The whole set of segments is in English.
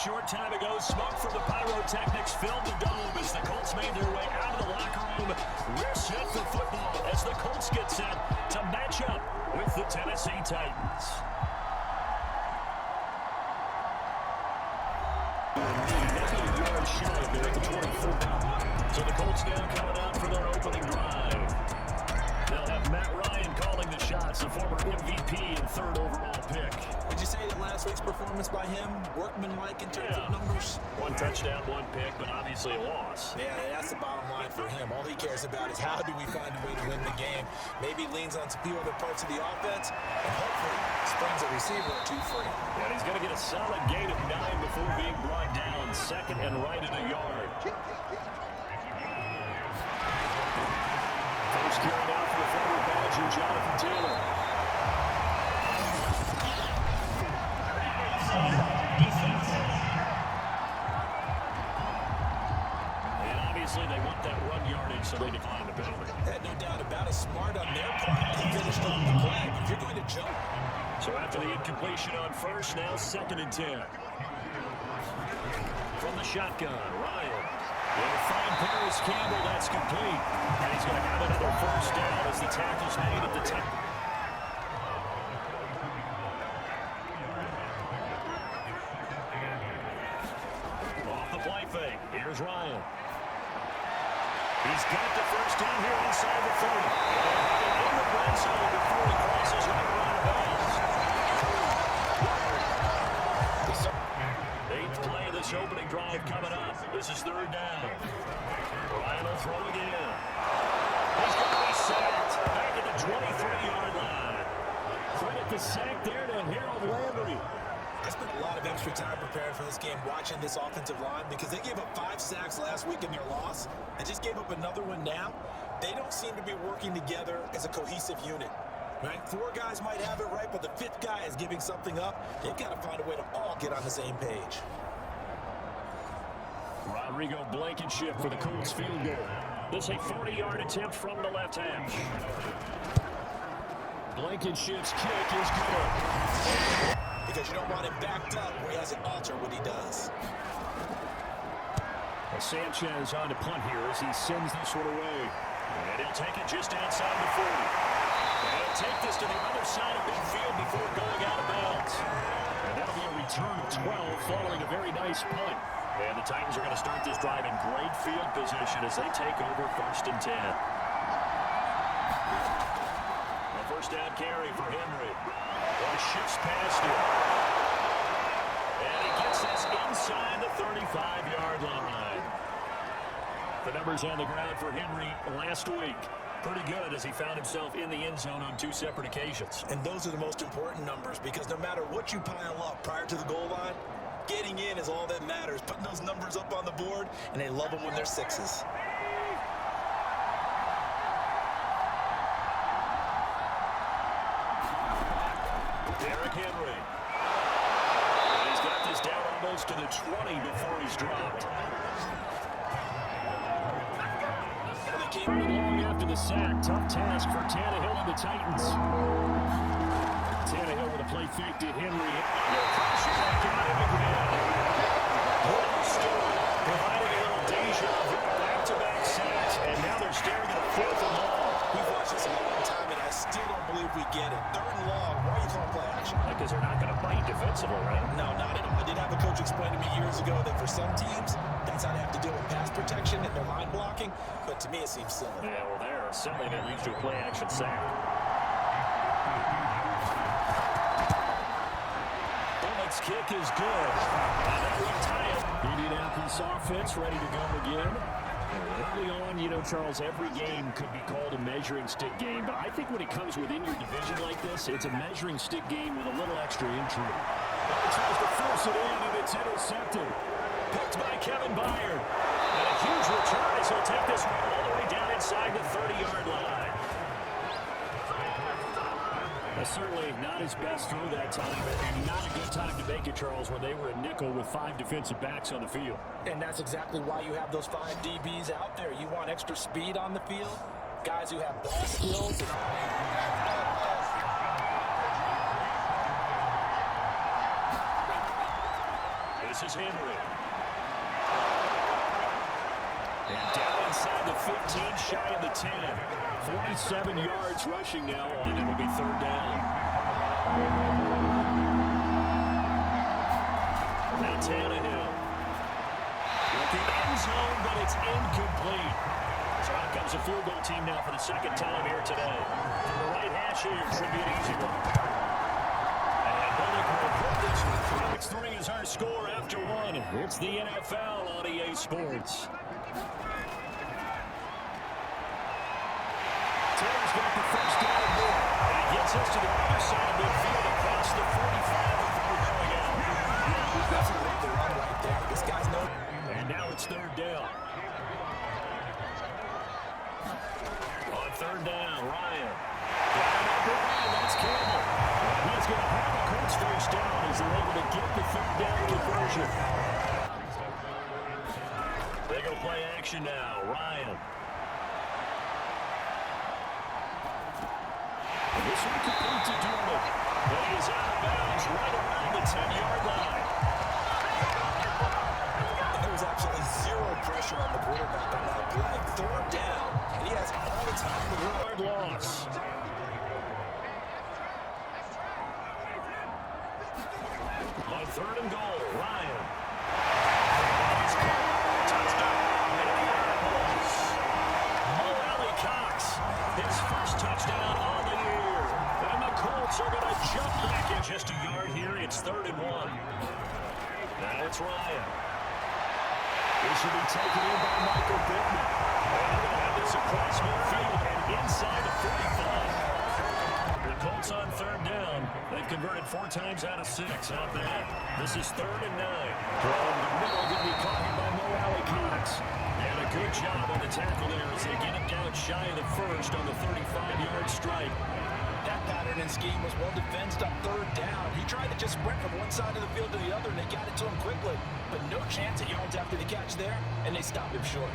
short time ago, smoke from the pyrotechnics filled the dome as the Colts made their way out of the locker room. We're set for football as the Colts get set to match up with the Tennessee Titans. So the Colts now coming out for their opening drive. They'll have Matt Ryan calling the shots, the former MVP and third overall pick. Would you say that last week's performance by him, workmanlike in terms of numbers? One touchdown, one pick, but obviously a loss. Yeah, that's the bottom line for him. All he cares about is how do we find a way to win the game. Maybe leans on a few other parts of the offense, and hopefully springs a receiver or two free. Yeah, he's going to get a solid gain of 9 before being brought down, second and right at a yard. First carry out for the former Badger, Jonathan Taylor. And obviously they want that run yardage, so they decline the penalty. No doubt about it. Smart on their part. They finished off the play. If you're going to jump. So after the incompletion on first, now 2nd and 10. From the shotgun, Ryan. Will find Paris Campbell. That's complete. And he's going to have another first down as the tackle's made at the 10. Off the play fake. Here's Ryan. He's got the first down here inside the 30. In the red zone before he crosses right around the bounds. 8th play of this opening drive coming up. This is 3rd down. Ryan will throw again. He's going to be sacked back at the 23-yard line. Credit the sack there to Harold Landry. I spent a lot of extra time preparing for this game watching this offensive line because they gave up 5 sacks last week in their loss and just gave up another one now. They don't seem to be working together as a cohesive unit. Right? 4 guys might have it right, but the 5th guy is giving something up. They've got to find a way to all get on the same page. Rodrigo Blankenship for the Colts field goal. This a 40-yard attempt from the left hash. Blankenship's kick is good. Because you don't want him backed up where he has to alter what he does. Sanchez on to punt here as he sends this one away. And he'll take it just outside the 40. And he'll take this to the other side of midfield before going out of bounds. And that'll be a return of 12 following a very nice punt. And the Titans are going to start this drive in great field position as they take over 1st and 10. A first down carry for Henry. Well, shifts past him. And he gets this inside the 35-yard line. The numbers on the ground for Henry last week. Pretty good as he found himself in the end zone on 2 separate occasions. And those are the most important numbers because no matter what you pile up prior to the goal line, getting in is all that matters. Putting those numbers up on the board, and they love them when they're 6s. Derrick Henry. And he's got this down almost to the 20 before he's dropped. Long after the sack, tough task for Tannehill and the Titans. Tannehill with a play fake to Henry. Pressure back on him again. Providing a little deja vu, back-to-back sacks, and now they're staring at a 4th and long. We've watched this a long time, and I still don't believe we get it. 3rd and long. Why are you calling play action? Because they're not going to bite defensively, right? No, not at all. I did have a coach explain to me years ago that for some teams, that's how they have to deal with pass protection and their line blocking. But to me, it seems silly. Yeah, well, there, something that leads to a play-action sack. Bullock's kick is good. And that will tie it. Indianapolis offense ready to go again. Early on, you know, Charles, every game could be called a measuring stick game, but I think when it comes within your division like this, it's a measuring stick game with a little extra intrigue. Tries to force it in, and it's intercepted. Picked by Kevin Byard. And a huge return as he'll take this one all the way down inside the 30-yard line. Certainly not his best throw that time, and not a good time to make it, Charles, when they were a nickel with 5 defensive backs on the field. And that's exactly why you have those 5 DBs out there. You want extra speed on the field, guys who have ball skills. This is Henry. And down inside the 15, shy of the 10. 47 yards rushing now, and it'll be third down. Now Tannehill. With the end zone, but it's incomplete. So out comes a field goal team now for the second time here today. From the right hash here, should be an easy one. And Bullock will put this one. 6-3 is our score after one. It's the NFL on EA Sports. Taylor's got the first down here. And he gets us to the other side of midfield across the 45 before going out. Definitely the run right there. This guy's no. And now it's third down. On third down, Ryan. That's Campbell. He's going to have the Colts first down as they're able to get the third down conversion. They go play action now. Ryan. This one complete to Dorman. But he is out of bounds right around the 10-yard line. There was absolutely zero pressure on the quarterback on that play. Third down, and he has all the time in the world. Hard loss. On third and goal, Ryan. Touchdown. Indianapolis. Morelli Cox. His first touchdown on the year. And the Colts are going to jump back in just a yard here. It's 3rd and 1. Now it's Ryan. This should be taken in by Michael Pittman. And they're going to have this across midfield and inside the 45. The Colts on third down. They've converted 4 times out of 6. Not bad. This is 3rd and 9. From the middle, going to be caught by Morelli Cox. And a good job on the tackle there as they get him down shy of the first on the 35-yard strike. That pattern and scheme was well defended on third down. He tried to just sprint from one side of the field to the other, and they got it to him quickly. But no chance of yards after the catch there, and they stopped him short.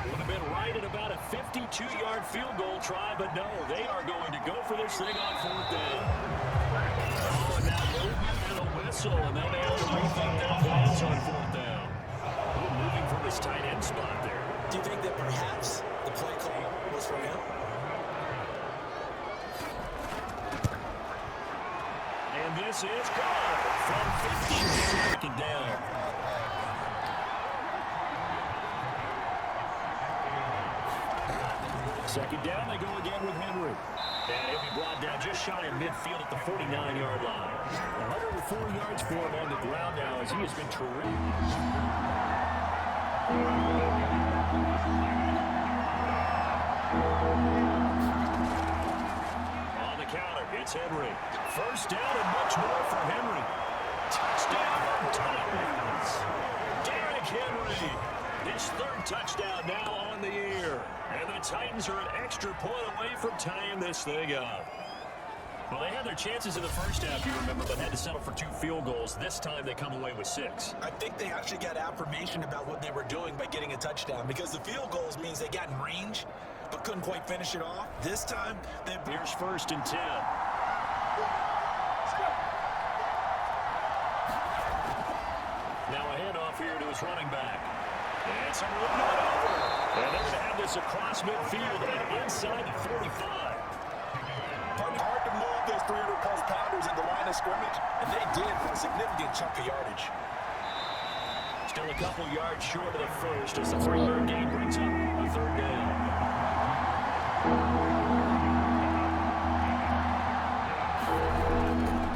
Would have been right at about a 52-yard field goal try, but no, they are going to go for this thing on 4th down. Oh, and that movement and a whistle, and then they only think that lands on 4th down. Moving from his tight end spot there. Do you think that perhaps the play call was from him? And this is gone from 15 to 2nd down. Second down, they go again with Henry. And he'll be brought down just shy of midfield at the 49-yard line. 104 yards for him on the ground now as he has been terrific. On the counter, it's Henry. First down and much more for Henry. Touchdown, Titans. Derrick Henry. His 3rd touchdown now on the year. And the Titans are an extra point away from tying this thing up. Well, they had their chances in the first half, you remember, but had to settle for 2 field goals. This time they come away with 6. I think they actually got affirmation about what they were doing by getting a touchdown, because the field goals means they got in range but couldn't quite finish it off. This time, Here's 1st and 10. Now a handoff here to his running back. And some room to over. And they're going to have this across midfield and inside the 45. hard to move those 300-plus pounders in the line of scrimmage, and they did for a significant chunk of yardage. Still a couple yards short of the first as the 3-yard gain brings up a 3rd down.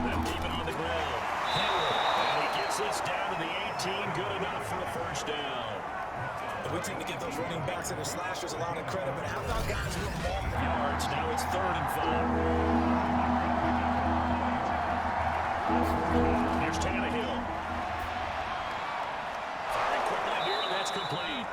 Then keep it on the ground. And he gets this down to the 18. Good enough for a first down. And we tend to give those running backs and their slashers a lot of credit, but how about guys with long yards? Now it's 3rd and 5. Here's Tannehill. Firing quickly here, and that's complete.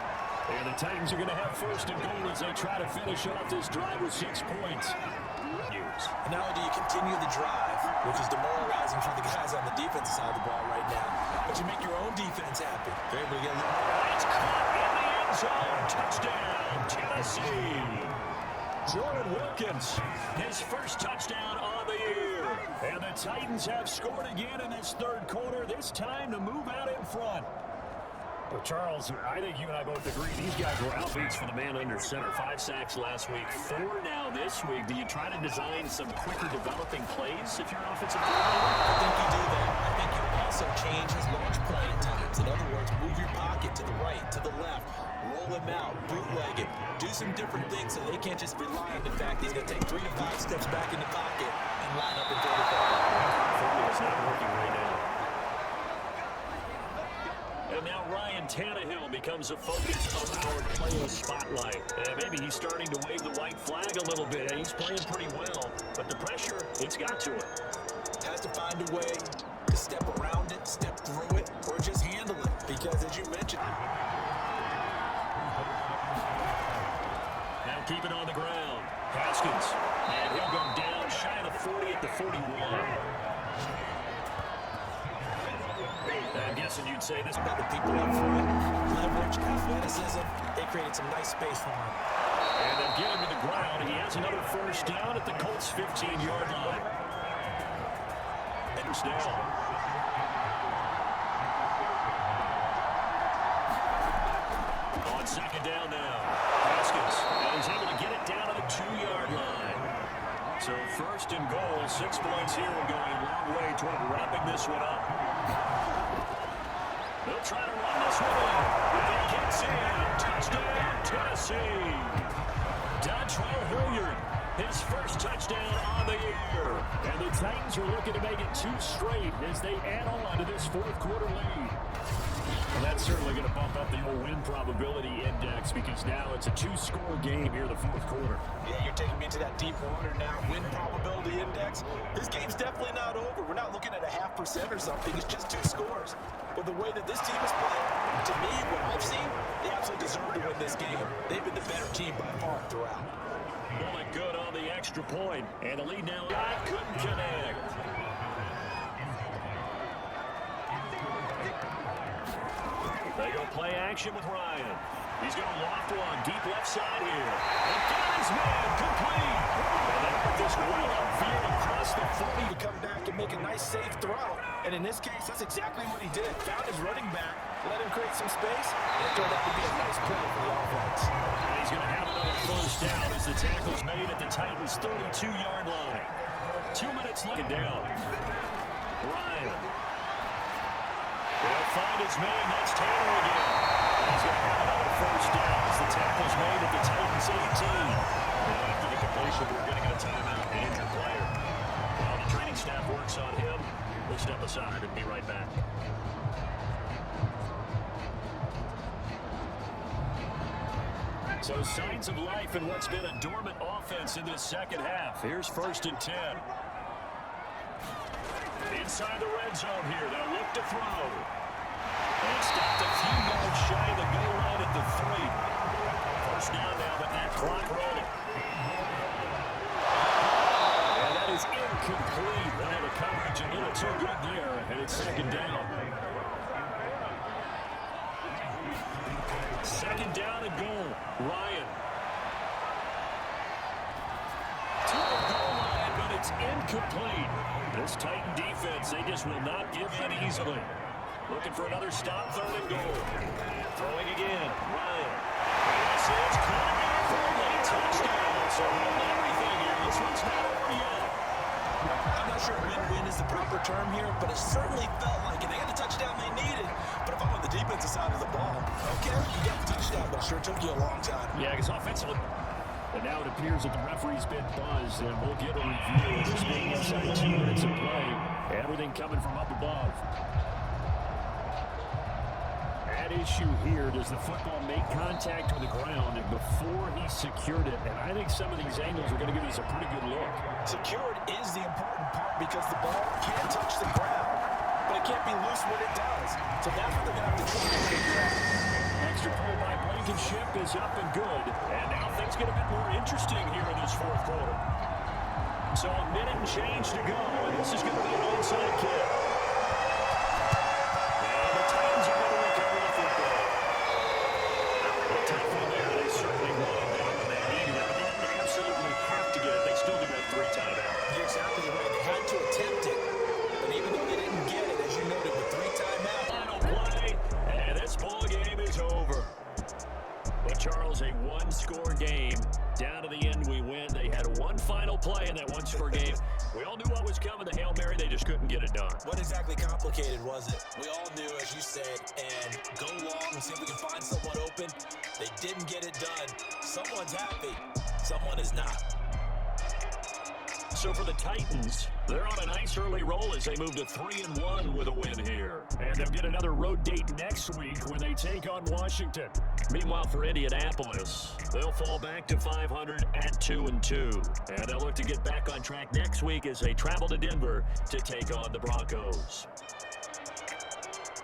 And the Titans are going to have 1st and goal as they try to finish off this drive with 6 points. And not only do you continue the drive, which is demoralizing for the guys on the defensive side of the ball right now, but you make your own defense happy. They're able to get a little... It's caught in the end zone. Touchdown, Tennessee. Jordan Wilkins, his first touchdown on the year. And the Titans have scored again in this third quarter, this time to move out in front. Well, Charles, I think you and I both agree these guys were outbeats for the man under center. 5 sacks last week, 4 now this week. Do you try to design some quicker developing plays if you're an offensive coordinator? I think you do that. I think you also change his launch play at times. In other words, move your pocket to the right, to the left, roll him out, bootleg it, do some different things so they can't just rely on the fact he's going to take 3 to 5 steps back in the pocket and line up and throw the ball. It's not working right now. And now Ryan Tannehill becomes a focus of our player spotlight. And maybe he's starting to wave the white flag a little bit. He's playing pretty well, but the pressure, it's got to it. Has to find a way to step around it, step through it, or just handle it. Because as you mentioned... Now keep it on the ground. Haskins. And he'll go down shy of the 40 at the 41. I'm guessing you'd say this about the people up front, leverage, athleticism. They created some nice space for him. And then get him to the ground. He has another first down at the Colts' 15-yard line. And it's down. On second down now. Haskins. And he's able to get it down to the 2-yard line. So first and goal, 6 points here. We're going a long way toward wrapping this one up. They'll try to run this one in. It gets in. Touchdown, Tennessee. Dontrell Hilliard, his first touchdown on the year. And the Titans are looking to make it 2 straight as they add on to this fourth quarter lead. Well, that's certainly going to bump up the old win probability index because now it's a 2-score game here in the fourth quarter. Yeah, you're taking me to that deep water now. Win probability index. This game's definitely not over. We're not looking at a 0.5% or something. It's just 2 scores. But the way that this team is playing, to me, what I've seen, they absolutely deserve to win this game. They've been the better team by far throughout. Really good on the extra point. And the lead now, I couldn't connect. They go play action with Ryan. He's going to loft one deep left side here. And got his man complete. And they put this well upfield across the 40 to come back and make a nice safe throw. And in this case, that's exactly what he did. Found his running back, let him create some space, and it turned out to be a nice play for the offense. And he's going to have another first down as the tackle's made at the Titans' 32-yard line. 2 minutes left down. Ryan. They'll find his man. That's Taylor again. And he's going to have another first down as the tackle's made at the Titans' 18. And after the completion, we're going to get a timeout. The injured player. While the training staff works on him, we'll step aside and be right back. So signs of life in what's been a dormant offense in this second half. Here's 1st and 10. Inside the red zone here. They'll look to throw. And stopped a few yards shy of the goal line at the 3. First down now with that clock rolling. And that is incomplete. Well, the coverage a little too good there. And it's second down. Second down and goal. Ryan. To the goal line, but it's incomplete. This Titan defense, they just will not give in easily. Looking for another stop, 3rd and goal. Throwing again, Ryan. This is caught for a late touchdown. So everything here. This one's not over yet. I'm not sure win-win is the proper term here, but it certainly felt like it. They got the touchdown they needed. But if I'm on the defensive side of the ball, okay, you got the touchdown, but it sure took you a long time. Yeah, because offensively. And now it appears that the referee's been buzzed, and we'll get a review of this being inside 2 minutes of play. Everything coming from up above. At issue here, does the football make contact with the ground before he secured it? And I think some of these angles are going to give us a pretty good look. Secured is the important part because the ball can touch the ground, but it can't be loose when it does. So that's what they're going to have to try to figure out. Extra point by Blankenship is up and good. And now things get a bit more interesting here in this fourth quarter. So a minute and change to go, and this is going to be an onside kick. And the Titans are going to recover the football. A tough one there. They certainly won. They absolutely play in that one-score game. We all knew what was coming. The Hail Mary, they just couldn't get it done. What exactly complicated was it? We all knew, as you said, and go long and see if we can find someone open. They didn't get it done. Someone's happy. Someone is not. So for the Titans, they're on a nice early roll as they move to 3-1 with a win here. And they'll get another road date next week when they take on Washington. Meanwhile, for Indianapolis, they'll fall back to 500 at 2-2. And they'll look to get back on track next week as they travel to Denver to take on the Broncos.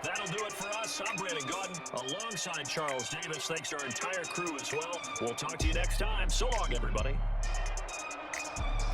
That'll do it for us. I'm Brandon Gaudin alongside Charles Davis. Thanks to our entire crew as well. We'll talk to you next time. So long, everybody.